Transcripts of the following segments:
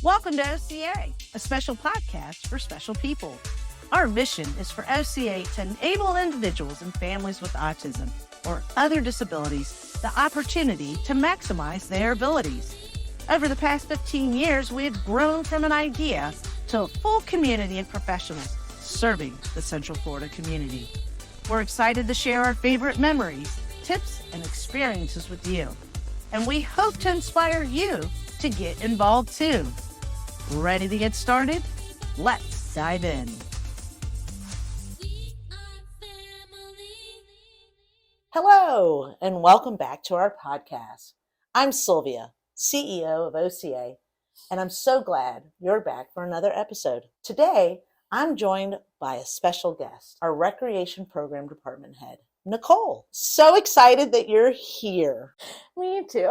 Welcome to OCA, a special podcast for special people. Our mission is for OCA to enable individuals and families with autism or other disabilities the opportunity to maximize their abilities. Over the past 15 years, we have grown from an idea to a full community of professionals serving the Central Florida community. We're excited to share our favorite memories, tips, and experiences with you. And we hope to inspire you to get involved too. Ready to get started? Let's dive in. Hello, and welcome back to our podcast. I'm Silvia, CEO of OCA, and I'm so glad you're back for another episode. Today, I'm joined by a special guest, our Recreation Program Department Head, Nicole. So excited that you're here. Me too.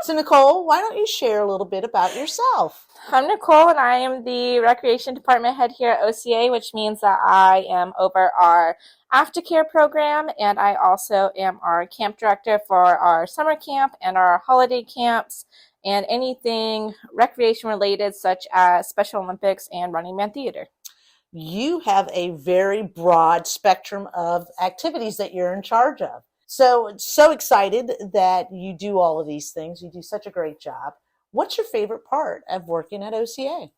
So Nicole, why don't you share a little bit about yourself? I'm Nicole, and I am the Recreation Department Head here at OCA, which means that I am over our aftercare program, and I also am our camp director for our summer camp and our holiday camps and anything recreation related, such as Special Olympics and Running Man Theater. You have a very broad spectrum of activities that you're in charge of. So excited that you do all of these things. You do such a great job. What's your favorite part of working at OCA?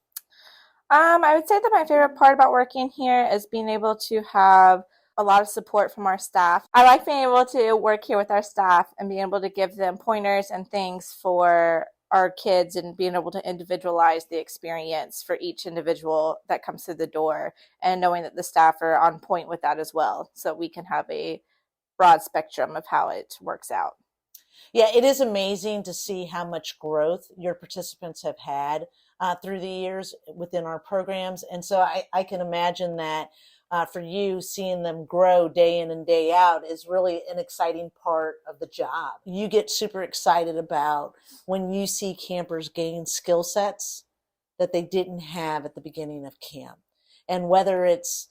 I would say that my favorite part about working here is being able to have a lot of support from our staff. I like being able to work here with our staff and being able to give them pointers and things for our kids and being able to individualize the experience for each individual that comes through the door, and knowing that the staff are on point with that as well, so we can have a broad spectrum of how it works out. Yeah, it is amazing to see how much growth your participants have had through the years within our programs. And so I can imagine that for you, seeing them grow day in and day out is really an exciting part of the job. You get super excited about when you see campers gain skill sets that they didn't have at the beginning of camp. And whether it's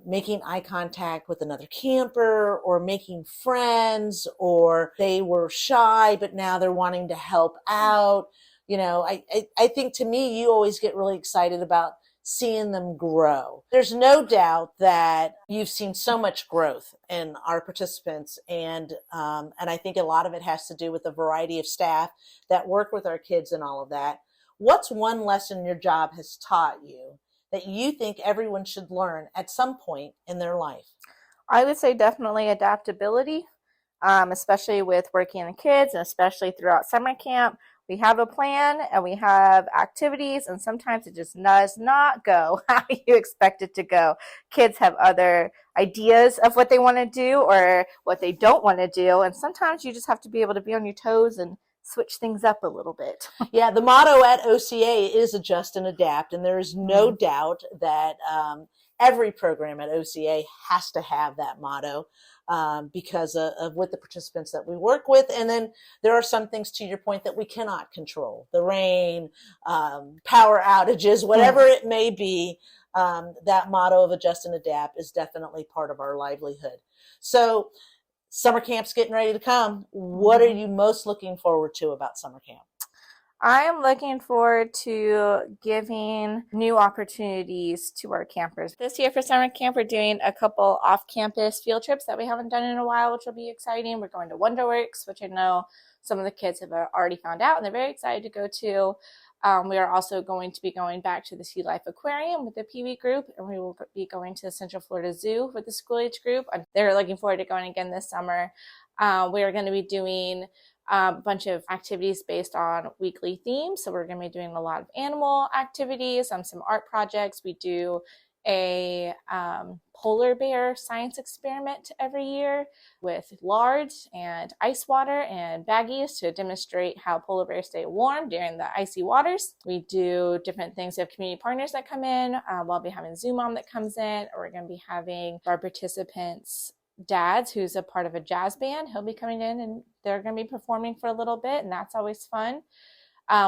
making eye contact with another camper or making friends, or they were shy, but now they're wanting to help out. You know, I think to me, you always get really excited about seeing them grow. There's no doubt that you've seen so much growth in our participants. And I think a lot of it has to do with the variety of staff that work with our kids and all of that. What's one lesson your job has taught you that you think everyone should learn at some point in their life? I would say definitely adaptability, especially with working with kids and especially throughout summer camp. We have a plan and we have activities, and sometimes it just does not go how you expect it to go. Kids have other ideas of what they want to do or what they don't want to do, and sometimes you just have to be able to be on your toes and switch things up a little bit. Yeah, the motto at OCA is adjust and adapt, and there is no doubt that every program at OCA has to have that motto because of with the participants that we work with. And then there are some things, to your point, that we cannot control. The rain, power outages, whatever it may be, that motto of adjust and adapt is definitely part of our livelihood. So summer camp's getting ready to come. What are you most looking forward to about summer camp? I am looking forward to giving new opportunities to our campers. This year for summer camp, we're doing a couple off-campus field trips that we haven't done in a while, which will be exciting. We're going to Wonderworks, which I know some of the kids have already found out, and they're very excited to go to. We are also going to be going back to the Sea Life Aquarium with the Pee Wee group, and we will be going to the Central Florida Zoo with the school age group. They're looking forward to going again this summer. We are going to be doing a bunch of activities based on weekly themes. So we're going to be doing a lot of animal activities, some art projects. We do a polar bear science experiment every year with lard and ice water and baggies to demonstrate how polar bears stay warm during the icy waters. We do different things. We have community partners that come in. We'll be having Zoom Mom that comes in. We're going to be having our participants' dads, who's a part of a jazz band. He'll be coming in and they're going to be performing for a little bit, and that's always fun.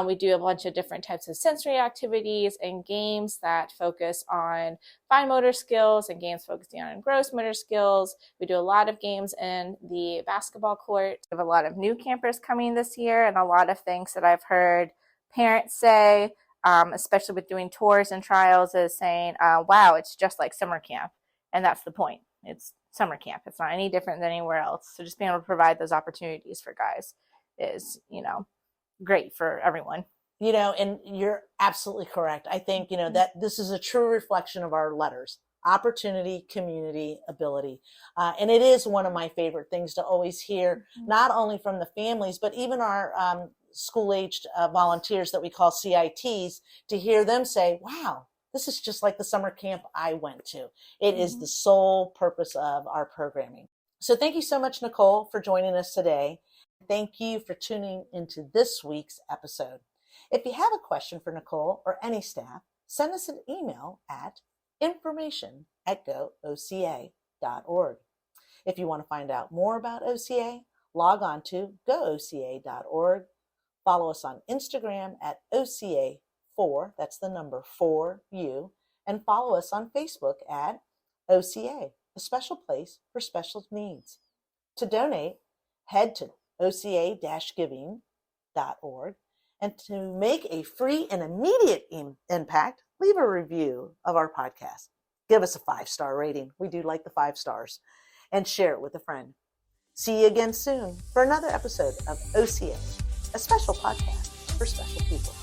We do a bunch of different types of sensory activities and games that focus on fine motor skills and games focusing on gross motor skills. We do a lot of games in the basketball court. We have a lot of new campers coming this year, and a lot of things that I've heard parents say, especially with doing tours and trials, is saying, wow, it's just like summer camp. And that's the point. It's summer camp. It's not any different than anywhere else. So just being able to provide those opportunities for guys is, great for everyone. And you're absolutely correct. I think, that this is a true reflection of our letters: opportunity, community, ability. And it is one of my favorite things to always hear, not only from the families, but even our school-aged volunteers that we call CITs, to hear them say, wow, this is just like the summer camp I went to. It is the sole purpose of our programming. So thank you so much, Nicole, for joining us today. Thank you for tuning into this week's episode. If you have a question for Nicole or any staff, send us an email at information@gooca.org. If you want to find out more about OCA, log on to gooca.org. Follow us on Instagram at OCA4, that's the number 4U, and follow us on Facebook at OCA, a special place for special needs. To donate, head to oca-giving.org. And to make a free and immediate impact, leave a review of our podcast. Give us a 5-star rating. We do like the 5 stars. And share it with a friend. See you again soon for another episode of OCA, a special podcast for special people.